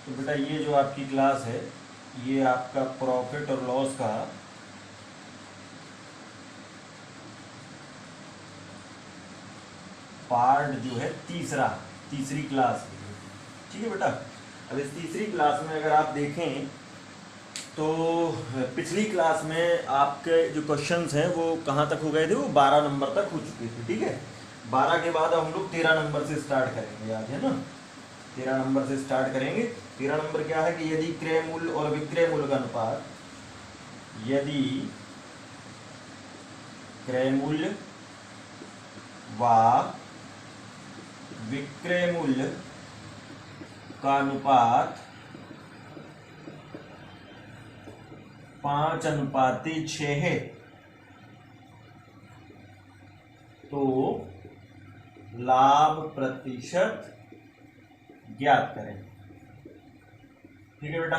तो बेटा ये जो आपकी क्लास है ये आपका प्रॉफिट और लॉस का पार्ट जो है तीसरी क्लास है। ठीक है बेटा। अब इस तीसरी क्लास में अगर आप देखें तो पिछली क्लास में आपके जो क्वेश्चंस हैं वो कहाँ तक हो गए थे, वो 12 नंबर तक हो चुके थे। ठीक है, 12 के बाद हम लोग 13 नंबर से स्टार्ट करेंगे, याद है ना। 13 नंबर से स्टार्ट करेंगे। 13 नंबर क्या है कि यदि क्रय मूल्य और विक्रय मूल्य का अनुपात, यदि क्रय मूल्य व विक्रय मूल्य का अनुपात 5:6 है तो लाभ प्रतिशत ज्ञात करें। ठीक है बेटा,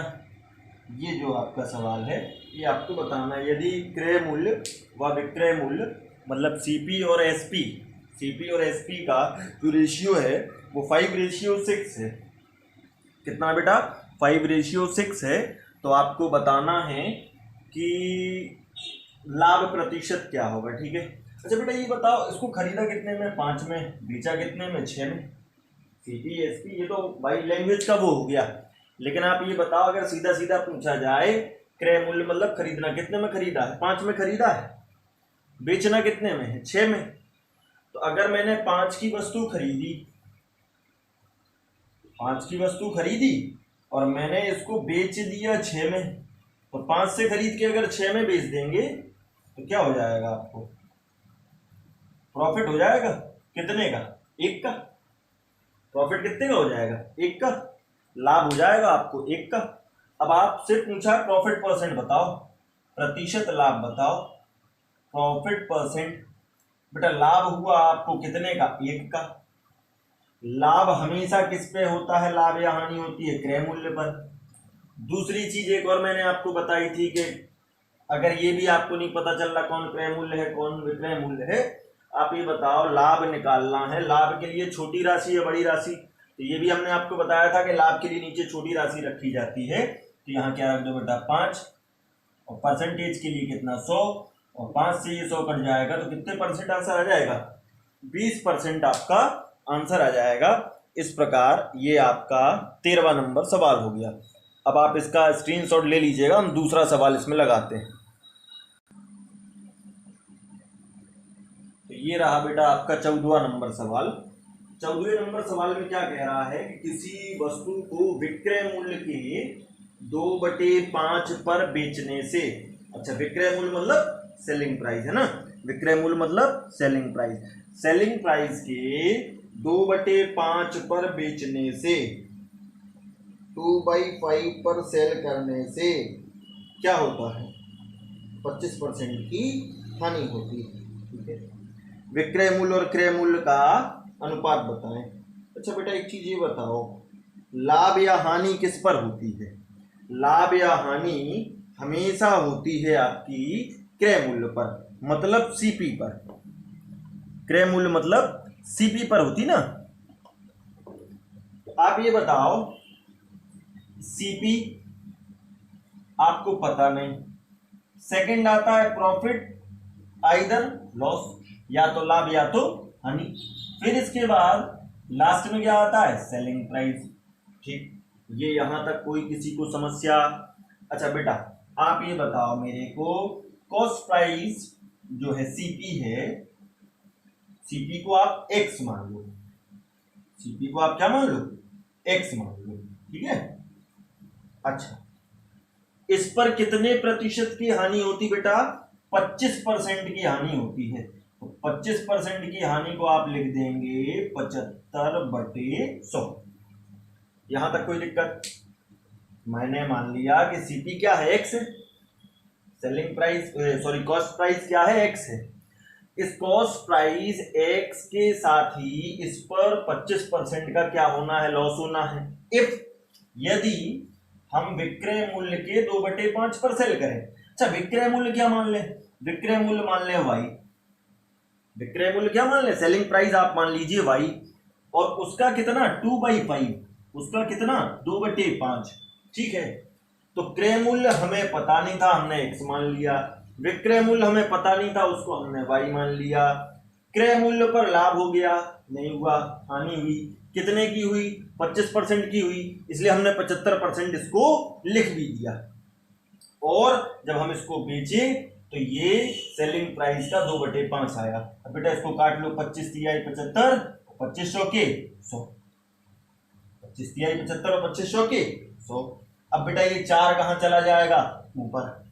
ये जो आपका सवाल है ये आपको बताना है। यदि क्रय मूल्य व विक्रय मूल्य मतलब सीपी और एसपी का जो रेशियो है वो 5:6 है। कितना बेटा? 5:6 है। तो आपको बताना है कि लाभ प्रतिशत क्या होगा। ठीक है। अच्छा बेटा ये बताओ, इसको खरीदा कितने में? 5 में। बेचा कितने में? 6 में। सीपी एसपी ये तो भाई लैंग्वेज का वो हो गया, लेकिन आप ये बताओ अगर सीधा सीधा पूछा जाए क्रय मूल्य मतलब खरीदना कितने में खरीदा है? 5 में खरीदा है। बेचना कितने में है? 6 में। तो अगर मैंने 5 की वस्तु खरीदी और मैंने इसको बेच दिया 6 में, तो 5 से खरीद के अगर 6 में बेच देंगे तो क्या हो जाएगा? आपको प्रॉफिट हो जाएगा। कितने का? 1 का। प्रॉफिट कितने का हो जाएगा? 1 का। लाभ हो जाएगा आपको 1 का। अब आपसे पूछा प्रॉफिट परसेंट बताओ, प्रतिशत लाभ बताओ। प्रॉफिट परसेंट बेटा लाभ हुआ आपको कितने का? 1 का। लाभ हमेशा किस पे होता है? लाभ या हानि होती है क्रय मूल्य पर। दूसरी चीज एक और मैंने आपको बताई थी कि अगर ये भी आपको नहीं पता चल रहा कौन क्रय मूल्य है कौन विक्रय मूल्य है, आप ये बताओ लाभ निकालना है, लाभ के लिए छोटी राशि या बड़ी राशि? तो ये भी हमने आपको बताया था कि लाभ के लिए नीचे छोटी राशि रखी जाती है। तो यहाँ क्या रख दो बेटा? 5। और परसेंटेज के लिए कितना? 100। और 5 से ये 100 कट जाएगा तो कितने परसेंट आंसर आ जाएगा? 20% आपका आंसर आ जाएगा। इस प्रकार ये आपका 13वां नंबर सवाल हो गया। अब आप इसका स्क्रीनशॉट ले लीजिएगा, हम दूसरा सवाल इसमें लगाते हैं। तो ये रहा बेटा आपका 14वां नंबर सवाल। 14वें नंबर सवाल में क्या कह रहा है कि किसी वस्तु को विक्रय मूल्य के 2/5 पर बेचने से, अच्छा विक्रय मूल्य मतलब सेलिंग प्राइस है ना, विक्रय मूल्य मतलब सेलिंग प्राइस के 2/5 पर बेचने से, 2/5 पर सेल करने से क्या होता है? 25% की हानि होती है। ठीक है, विक्रय मूल्य और क्रय मूल्य का अनुपात बताएं। अच्छा बेटा एक चीज ये बताओ, लाभ या हानि किस पर होती है? लाभ या हानि हमेशा होती है आपकी क्रय मूल्य पर, मतलब सीपी पर। क्रय मूल्य मतलब सीपी पर होती ना। तो आप ये बताओ सीपी आपको पता नहीं, सेकंड आता है प्रॉफिट आइदर लॉस, या तो लाभ या तो हानि, फिर इसके बाद लास्ट में क्या आता है? Selling price. ठीक, ये यहां तक कोई किसी को समस्या? अच्छा बेटा आप ये बताओ मेरे को, कॉस्ट प्राइस जो है सीपी है, सीपी को आप एक्स मान लो, सीपी को आप क्या मान लो? एक्स मान लो। ठीक है। अच्छा इस पर कितने प्रतिशत की हानि होती बेटा? 25% की हानि होती है। तो 25% की हानि को आप लिख देंगे 75/100। यहां तक कोई दिक्कत? मैंने मान लिया कि सीपी क्या है? एक्स है। Selling price sorry cost price क्या है? एक्स है। इस कॉस्ट प्राइस एक्स के साथ ही इस पर 25% का क्या होना है? लॉस होना है। इफ यदि हम विक्रय मूल्य के 2/5 पर सेल करें। अच्छा विक्रय मूल्य क्या मान लें? विक्रय मूल्य मान लें वाई। विक्रय मूल्य क्या मान लें? सेलिंग प्राइस आप मान लीजिए वाई, और उसका कितना? 2/5। उसका कितना 2/5। ठीक है, तो क्रय मूल्य हमें पता नहीं था, हमने x मान लिया। विक्रय मूल्य हमें पता नहीं था, उसको हमने y मान लिया। क्रय मूल्य पर लाभ हो गया, नहीं हुआ, हानि हुई। कितने की हुई? 25% की हुई, इसलिए हमने 75% इसको लिख भी दिया। और जब हम इसको बेचे तो ये सेलिंग प्राइस का 2/5 आया। अब बेटा इसको काट लो, 25 तिहाई 75, 25 चौके 100, 25 तिहाई 75 और 25 चौके 100। अब बेटा ये 4 कहां चला जाएगा? ऊपर।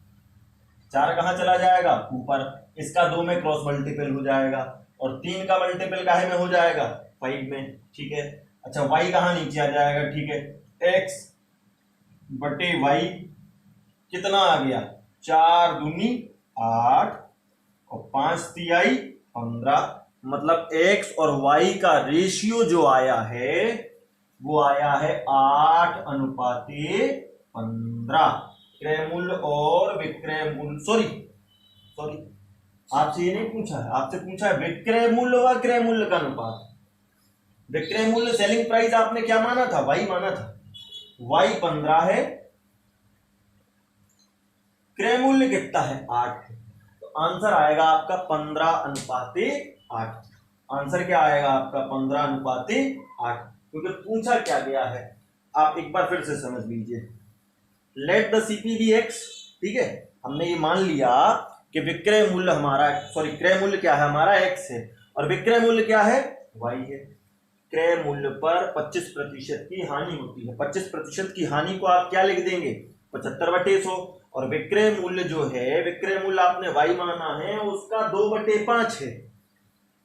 4 कहां चला जाएगा? ऊपर। इसका 2 में क्रॉस मल्टीपल हो जाएगा, और 3 का मल्टीपल काहे में हो जाएगा? 5 में। ठीक है, अच्छा y कहां नीचे आ जाएगा? ठीक है, x बटे y कितना आ गया? 4 दूनी 8 और 5 तिहाई 15। मतलब x और y का रेशियो जो आया है वो आया है 8:15। क्रय मूल्य और विक्रय मूल्य, सॉरी आपसे ये नहीं पूछा है, आपसे पूछा है विक्रय मूल्य व क्रय मूल्य का अनुपात। विक्रय मूल्य सेलिंग प्राइस आपने क्या माना था? y माना था। y 15 है, क्रय मूल्य कितना है? 8। तो आंसर आएगा आपका 15:8। आंसर क्या आएगा आपका? 15:8, क्योंकि पूछा क्या गया है आप एक बार फिर से समझ लीजिए। Let the CP B X. ठीक है, हमने ये मान लिया कि विक्रय मूल्य हमारा, सॉरी क्रय मूल्य क्या है हमारा? x है, और विक्रय मूल्य क्या है? y है। क्रय मूल्य पर 25% की हानि होती है। 25% की हानि को आप क्या लिख देंगे? 75/100। और विक्रय मूल्य जो है, विक्रय मूल्य आपने y माना है, उसका 2/5 है।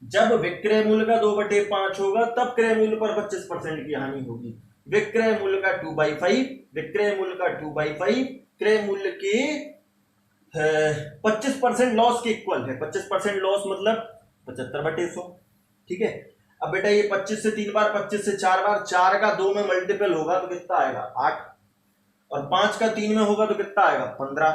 जब विक्रय मूल्य का 2/5 होगा तब क्रय मूल्य पर 25% की हानि होगी। विक्रय मूल्य का 2/5, विक्रय मूल्य का 2/5 क्रय मूल्य के 25% लॉस के इक्वल है। 25% लॉस मतलब 75/100। ठीक है, अब बेटा ये 25 से 3 बार, 25 से 4 बार, 4 का 2 में मल्टीपल होगा तो कितना आएगा? 8, और 5 का 3 में होगा तो कितना आएगा? 15।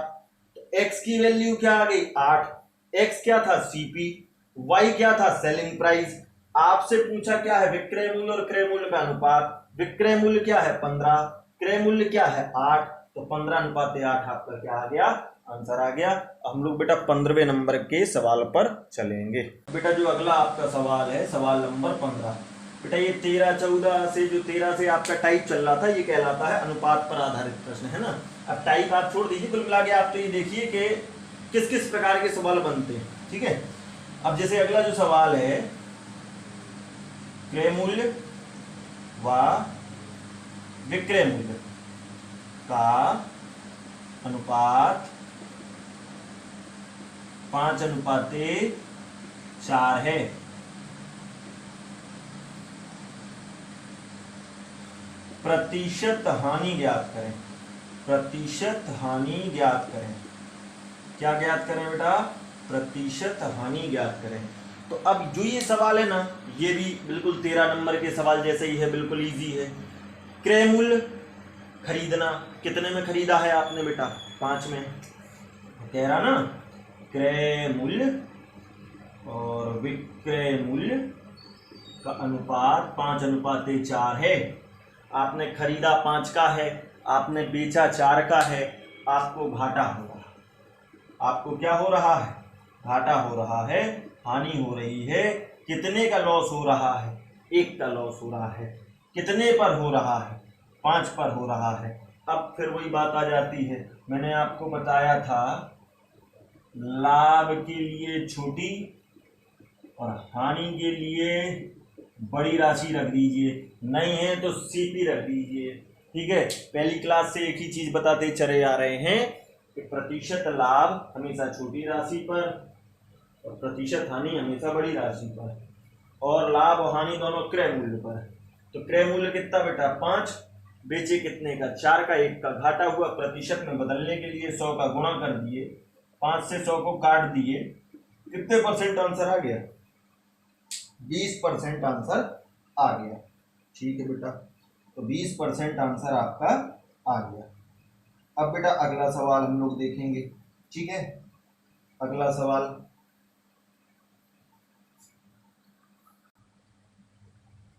तो x की वैल्यू क्या आ गई? 8। x क्या था? सीपी। y क्या था? Selling price. आपसे पूछा क्या है? विक्रय मूल्य और क्रय मूल्य का अनुपात। विक्रय मूल्य क्या है? 15, क्रय मूल्य क्या है? 8। तो 15:8 आपका क्या आ गया? आंसर आ गया। हम लोग बेटा 15वें नंबर के सवाल पर चलेंगे। बेटा जो अगला आपका सवाल है, सवाल नंबर 15। बेटा ये 13-14 से, जो 13 से आपका टाइप चल रहा था, ये कहलाता है अनुपात पर आधारित प्रश्न, है ना। अब टाइप आप छोड़ दीजिए, कुल मिला के आप तो ये देखिए कि किस किस प्रकार के सवाल बनते हैं। ठीक है, अब जैसे अगला जो सवाल है, क्रय मूल्य व विक्रय मूल्य का अनुपात 5:4 है। प्रतिशत हानि ज्ञात करें। प्रतिशत हानि ज्ञात करें। क्या ज्ञात करें बेटा? प्रतिशत हानि ज्ञात करें। तो अब जो ये सवाल है ना, ये भी बिल्कुल 13 नंबर के सवाल जैसे ही है, बिल्कुल इजी है। क्रय मूल्य खरीदना, कितने में खरीदा है आपने बेटा? 5 में। कह रहा ना, क्रय मूल्य और विक्रय मूल्य का अनुपात 5:4 है। आपने खरीदा 5 का है, आपने बेचा 4 का है, आपको घाटा हो रहा है। आपको क्या हो रहा है? घाटा हो रहा है, हानि हो रही है। कितने का लॉस हो रहा है? 1 का लॉस हो रहा है। कितने पर हो रहा है? 5 पर हो रहा है। अब फिर वही बात आ जाती है, मैंने आपको बताया था लाभ के लिए छोटी और हानि के लिए बड़ी राशि रख दीजिए, नहीं है तो सीपी रख दीजिए। ठीक है, पहली क्लास से एक ही चीज बताते चले आ रहे हैं कि प्रतिशत लाभ हमेशा छोटी राशि पर और प्रतिशत हानि हमेशा बड़ी राशि पर, और लाभ और हानि दोनों क्रय मूल्य पर। तो क्रय मूल्य कितना बेटा? 5। बेचे कितने का? 4 का, 1 का घाटा हुआ। प्रतिशत में बदलने के लिए 100 का गुणा कर दिए, 5 से 100 को काट दिए, कितने परसेंट आंसर आ गया? 20% आंसर आ गया। ठीक है बेटा, तो 20% आंसर आपका आ गया। अब बेटा अगला सवाल हम लोग देखेंगे। ठीक है, अगला सवाल,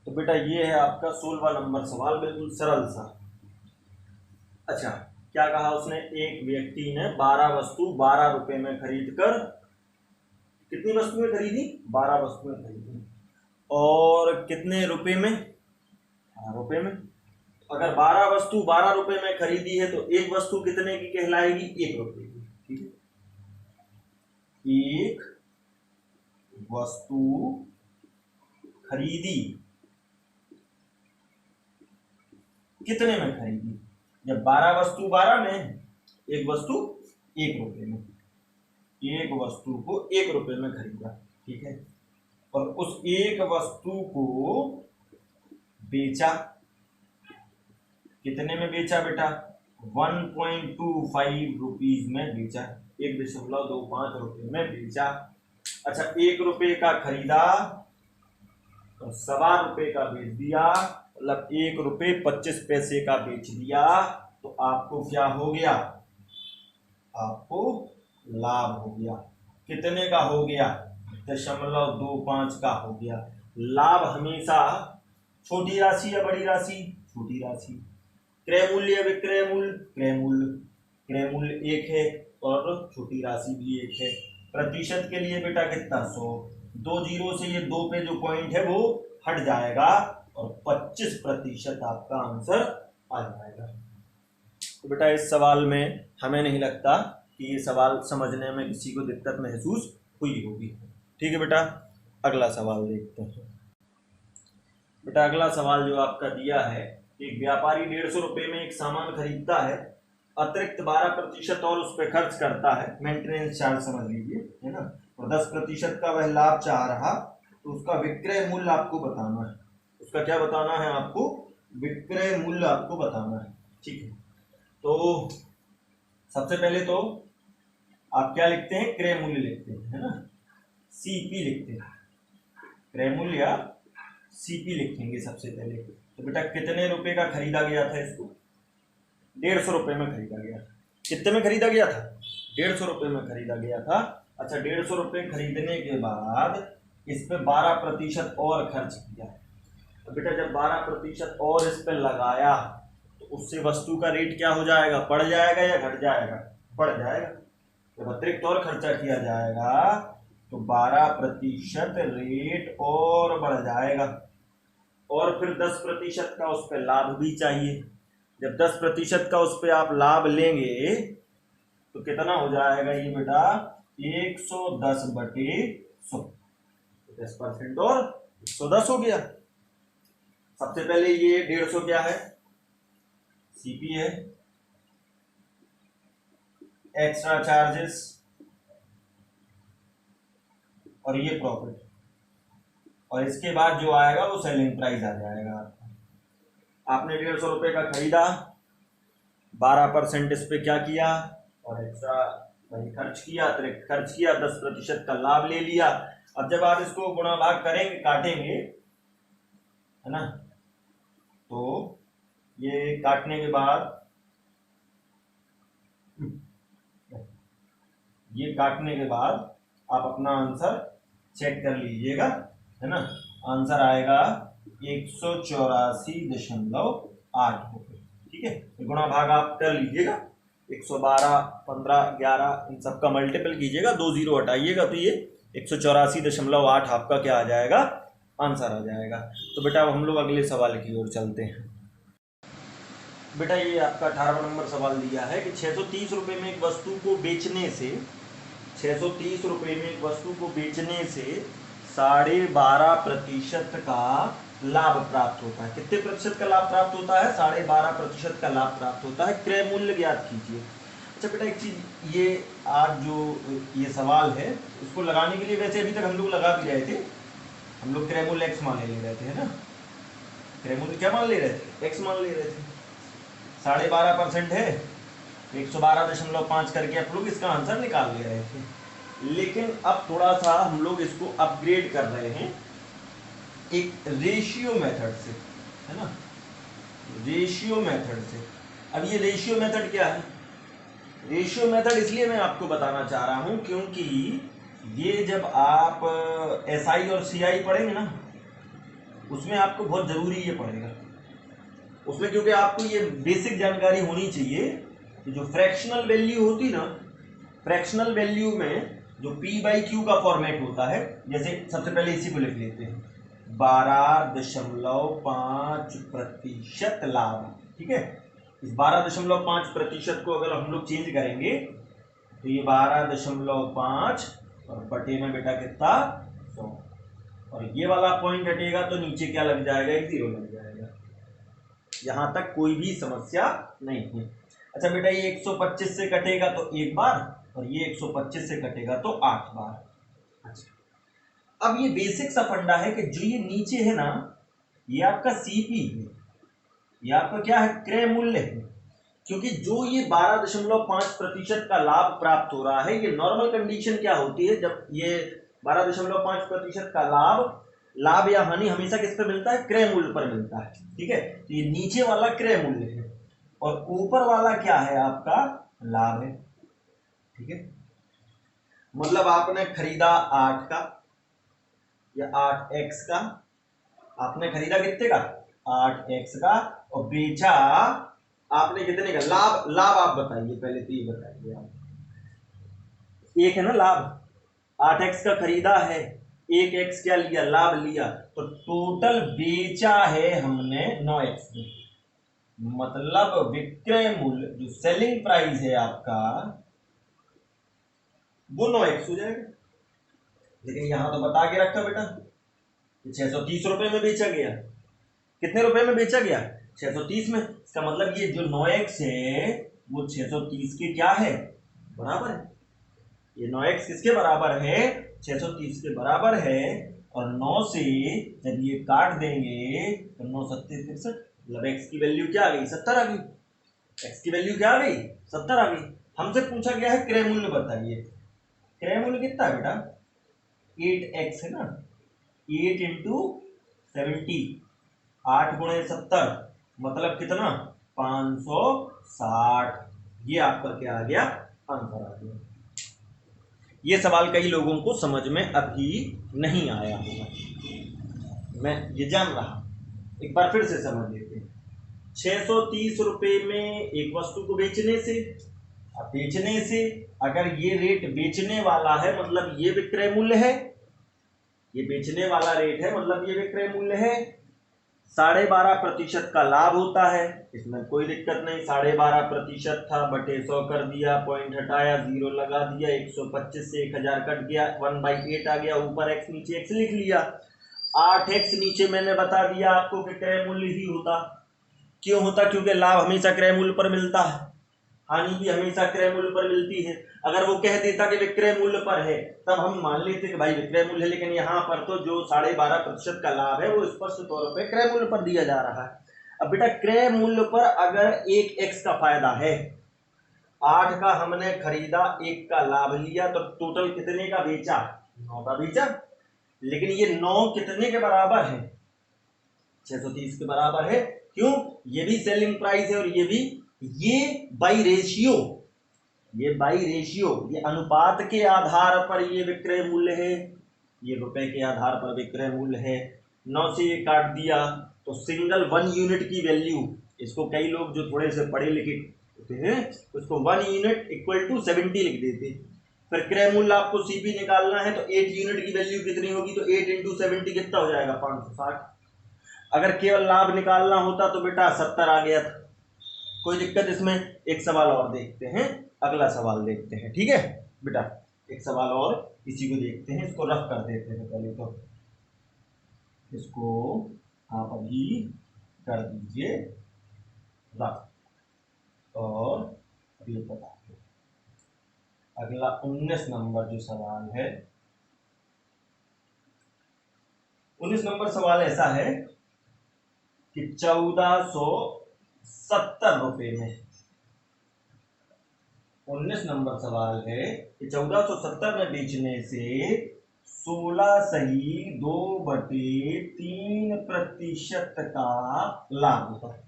तो तो बेटा ये है आपका 16वां नंबर सवाल, बिल्कुल सरल सा। अच्छा, क्या कहा उसने, एक व्यक्ति ने 12 वस्तु 12 रुपए में खरीद कर, कितनी वस्तुएं खरीदी, 12 वस्तुएं खरीदी, और कितने रुपए में, 12 रुपए में। अगर 12 वस्तु 12 रुपए में खरीदी है तो एक वस्तु कितने की कहलाएगी, 1 रुपए की। ठीक है, एक वस्तु खरीदी, कितने में खरीदी, जब 12 वस्तु 12 में, एक वस्तु 1 रुपए में, एक वस्तु को 1 रुपए में खरीदा। ठीक है, और उस एक वस्तु को बेचा, कितने में बेचा बेटा, 1.25 रुपीज में बेचा, 1.25 रुपए में बेचा। अच्छा, 1 रुपए का खरीदा तो 1.25 रुपए का बेच दिया, मतलब 1 रुपए 25 पैसे का बेच दिया, तो आपको क्या हो गया, आपको लाभ हो गया। कितने का हो गया, 0.25 का हो गया। लाभ हमेशा छोटी राशि या बड़ी राशि, छोटी राशि। क्रय मूल्य या विक्रय मूल्य, क्रय मूल्य, क्रय मूल्य 1 है और छोटी राशि भी 1 है। प्रतिशत के लिए बेटा कितना, 100, 2 जीरो से ये 2 पे जो पॉइंट है वो हट जाएगा और 25% आपका आंसर आ जाएगा। तो बेटा इस सवाल में हमें नहीं लगता कि ये सवाल समझने में किसी को दिक्कत महसूस हुई होगी। ठीक है बेटा, अगला सवाल देखते हैं। बेटा अगला सवाल जो आपका दिया है, एक व्यापारी 150 रुपए में एक सामान खरीदता है, अतिरिक्त 12% और उस पर खर्च करता है, मेंटेनेंस चार्ज समझ लीजिए, है ना, और 10% का वह लाभ चाह रहा, तो उसका विक्रय मूल्य आपको बताना है। उसका क्या बताना है आपको, विक्रय मूल्य आपको बताना है। ठीक है, तो सबसे पहले तो आप क्या लिखते हैं, क्रय मूल्य लिखते हैं, है ना, सीपी लिखते हैं, क्रय मूल्य या सीपी लिखेंगे सबसे पहले। तो बेटा कितने रुपए का खरीदा गया था इसको, 150 रुपए में खरीदा गया। कितने में खरीदा गया था, 150 रुपए में खरीदा गया था। अच्छा, 150 रुपए खरीदने के बाद इस पे 12% और खर्च किया। तो बेटा जब 12% और इस पे लगाया तो उससे वस्तु का रेट क्या हो जाएगा, बढ़ जाएगा या घट जाएगा, बढ़ जाएगा। जब अतिरिक्त और खर्चा किया जाएगा तो 12% रेट और बढ़ जाएगा, और फिर 10% का उस पर लाभ भी चाहिए। जब 10% का उस पर आप लाभ लेंगे तो कितना हो जाएगा ये बेटा, 110/100, 10% और 110 हो गया। सबसे पहले ये 150 क्या है, सीपी है, एक्स्ट्रा चार्जेस, और ये प्रॉफिट, और इसके बाद जो आएगा वो सेलिंग प्राइस आ जाएगा आपका। आपने 150 रुपए का खरीदा, 12% इस पे क्या किया, और एक्स्ट्रा वही खर्च किया, अतिरिक्त खर्च किया, 10% का लाभ ले लिया। अब जब आप इसको गुणा भाग करेंगे, काटेंगे, है ना, तो ये काटने के बाद, ये काटने के बाद आप अपना आंसर चेक कर लीजिएगा, है ना, आंसर आएगा 184.8 रुपये। ठीक है, गुणा भाग आप कर लीजिएगा, 112, 15, 11 इन सब का मल्टीपल कीजिएगा, 2 जीरो हटाइएगा तो ये 184.8 आपका क्या आ जाएगा, आंसर आ जाएगा। तो बेटा अब हम लोग अगले सवाल की ओर चलते हैं। बेटा ये आपका 18वां नंबर सवाल दिया है कि 630 रुपये में एक वस्तु को बेचने से, 630 रुपये में एक वस्तु को बेचने से 12.5% का लाभ प्राप्त होता है। कितने प्रतिशत का लाभ प्राप्त होता है, 12.5% का लाभ प्राप्त होता है। क्रय मूल्य ज्ञात कीजिए। अच्छा बेटा एक चीज, ये आज जो ये सवाल है इसको लगाने के लिए वैसे अभी तक हम लोग लगा भी रहे थे, हम लोग क्रय मूल्य एक्स मान ले रहे थे, है ना, क्रय मूल्य क्या मान ले रहे थे, एक्स मान ले रहे थे। 12.5% है, 112.5 करके आप लोग इसका आंसर निकाल ले रहे थे। लेकिन अब थोड़ा सा हम लोग इसको अपग्रेड कर रहे हैं एक रेशियो मेथड से, है ना, रेशियो मेथड से। अब ये रेशियो मेथड क्या है, रेशियो मेथड इसलिए मैं आपको बताना चाह रहा हूं क्योंकि ये जब आप एसआई और सीआई पढ़ेंगे ना, उसमें आपको बहुत जरूरी ये पड़ेगा उसमें, क्योंकि आपको ये बेसिक जानकारी होनी चाहिए कि जो फ्रैक्शनल वैल्यू होती ना, फ्रैक्शनल वैल्यू में जो P/Q का फॉर्मेट होता है, जैसे सबसे पहले इसी को लिख लेते हैं 12.5% लाभ, ठीक है। इस 12.5% को अगर हम लोग चेंज करेंगे तो ये 12.5 और बटे में बेटा कितना 100, और ये वाला पॉइंट हटेगा तो नीचे क्या लग जाएगा, एक 0 लग जाएगा। यहां तक कोई भी समस्या नहीं है। अच्छा बेटा ये 125 से कटेगा तो एक बार, और ये 125 से कटेगा तो 8 बार। अच्छा अब ये बेसिक सा फंडा है कि जो ये नीचे है ना, ये आपका सीपी है, ये आपका क्या है, क्रय मूल्य है। क्योंकि जो ये 12.5% का लाभ प्राप्त हो रहा है, ये नॉर्मल कंडीशन क्या होती है, जब ये 12.5% का लाभ या हानि हमेशा किस पे मिलता है, क्रय मूल्य पर मिलता है, ठीक है। तो ये नीचे वाला क्रय मूल्य है और ऊपर वाला क्या है, आपका लाभ है, ठीक है। मतलब आपने खरीदा 8 का या 8x का, आपने खरीदा कितने का, 8x का, और बेचा आपने कितने का, लाभ आप बताइए पहले, तो ये बताइए आप, एक है ना लाभ, 8x का खरीदा है, 1x क्या लिया, लाभ लिया, तो टोटल बेचा है हमने 9x में, मतलब विक्रय मूल्य जो सेलिंग प्राइस है आपका वो 9x हो जाएगा। लेकिन यहां तो बता के रखा बेटा 630 रुपए में बेचा गया, कितने रुपए में बेचा गया, 630 में। इसका मतलब ये जो 9x है वो 630 के क्या है, बराबर है। ये 9x किसके बराबर है, 630 के बराबर है। और 9 से जब ये काट देंगे तो 9 सत्ते 63, मतलब x की वैल्यू क्या आ गई, 70 आ गई। x की वैल्यू क्या आ गई, 70 आ गई। हमसे पूछा गया है क्रय मूल्य बताइए, क्रय मूल्य कितना है बेटा, 8x है ना, 8 इंटू 70, 8 गुणे 70, मतलब कितना 560। ये आपका क्या आ गया, आंसर आ गया। ये सवाल कई लोगों को समझ में अभी नहीं आया होगा, मैं ये जान रहा, एक बार फिर से समझ लेते हैं। 630 रुपए में एक वस्तु को बेचने से अगर ये रेट बेचने वाला है मतलब ये विक्रय मूल्य है, ये बेचने वाला रेट है मतलब ये विक्रय मूल्य है, 12.5% का लाभ होता है, इसमें कोई दिक्कत नहीं, 12.5% था बटे 100 कर दिया, पॉइंट हटाया, 0 लगा दिया, 125 से 1000 कट गया, 1/8 आ गया, ऊपर x नीचे x लिख लिया, 8x नीचे मैंने बता दिया आपको कि क्रय मूल्य ही होता। क्यों होता, क्योंकि लाभ हमेशा क्रय मूल्य पर मिलता है, हानि भी हमेशा क्रय मूल्य पर मिलती है। अगर वो कह देता कि विक्रय मूल्य पर है तब हम मान लेते कि भाई विक्रय मूल्य है, लेकिन यहाँ पर तो जो 12.5% का लाभ है वो स्पष्ट तौर पर क्रय मूल्य पर दिया जा रहा है। अब बेटा क्रय मूल्य पर अगर 1x का फायदा है, 8 का हमने खरीदा, 1 का लाभ लिया, तो टोटल कितने का बेचा, 9 का बेचा। लेकिन ये 9 कितने के बराबर है, 630 के बराबर है। क्यों, ये भी सेलिंग प्राइस है और ये भी, ये बाई रेशियो, ये अनुपात के आधार पर ये विक्रय मूल्य है, ये रुपए के आधार पर विक्रय मूल्य है। 9 से ये काट दिया तो सिंगल 1 यूनिट की वैल्यू, इसको कई लोग जो थोड़े से पढ़े लिखे होते हैं उसको 1 यूनिट इक्वल टू 70 लिख देते। फिर क्रय मूल्य आपको सीपी निकालना है तो 8 यूनिट की वैल्यू कितनी होगी, तो 8 इंटू 70 कितना हो जाएगा, 560। अगर केवल लाभ निकालना होता तो बेटा 70 आ गया था। कोई दिक्कत इसमें, एक सवाल और देखते हैं, अगला सवाल देखते हैं, ठीक है बेटा। एक सवाल और इसी को देखते हैं, इसको रफ कर देते हैं पहले, तो इसको आप अभी कर दीजिए रफ, और अभी बताइए अगला 19 नंबर जो सवाल है, 19 नंबर सवाल ऐसा है कि 1470 रुपए में, 19 नंबर सवाल है कि 1470 में बेचने से 16/2/3% का लाभ होता है।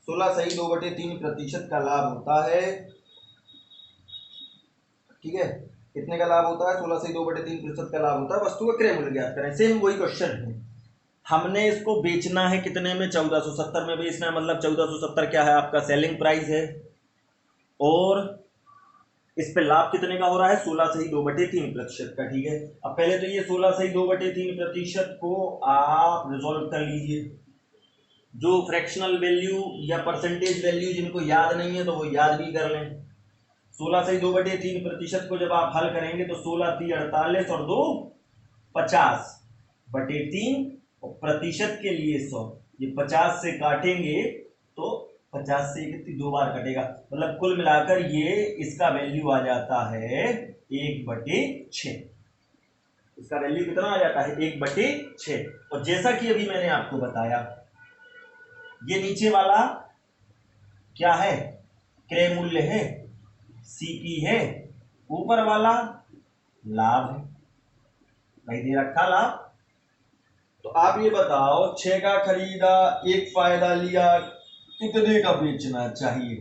16/2/3% का लाभ होता है, ठीक है। कितने का लाभ होता है, 16/2/3% का लाभ होता है। वस्तु का क्रय मूल्य ज्ञात करें, सेम वही क्वेश्चन है। हमने इसको बेचना है कितने में, 1470 में बेचना है, मतलब 1470 क्या है आपका सेलिंग प्राइस है, और इस पे लाभ कितने का हो रहा है, 16/2/3% का। ठीक है, अब पहले तो ये 16/2/3% को आप रिजोल्व कर लीजिए। जो फ्रैक्शनल वैल्यू या परसेंटेज वैल्यू जिनको याद नहीं है तो वो याद भी कर लें। 16/2/3% को जब आप हल करेंगे तो 16×3 = 48 और 2 50/3, और प्रतिशत के लिए 100, ये 50 से काटेंगे तो 50 से कितनी 2 बार कटेगा, मतलब कुल मिलाकर ये इसका वैल्यू आ जाता है 1/6। इसका वैल्यू कितना आ जाता है, 1/6। और जैसा कि अभी मैंने आपको बताया, ये नीचे वाला क्या है, क्रय मूल्य है, सीपी है, ऊपर वाला लाभ है, भाई दे रखा लाभ। तो आप ये बताओ, 6 का खरीदा, एक फायदा लिया, कितने का बेचना चाहिए।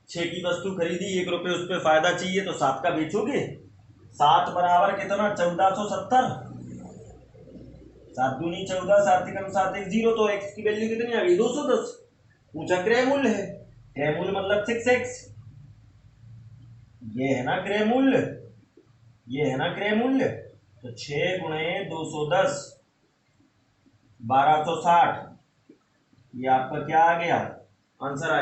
6 की वस्तु खरीदी, 1 रुपये उस पर फायदा चाहिए, तो 7 का बेचोगे। 7 बराबर कितना, 1470। 7 दूनी 14, 7 एकम 7 एक 0, तो एक्स की वैल्यू कितनी आ गई, 210। ऊंचा क्रय मूल्य है, क्रय मूल्य मतलब 6x, ये है ना क्रय मूल्य, ये है ना क्रय मूल्य। तो 6 × 210 1260, ये आपका क्या आ गया, आंसर आ गया।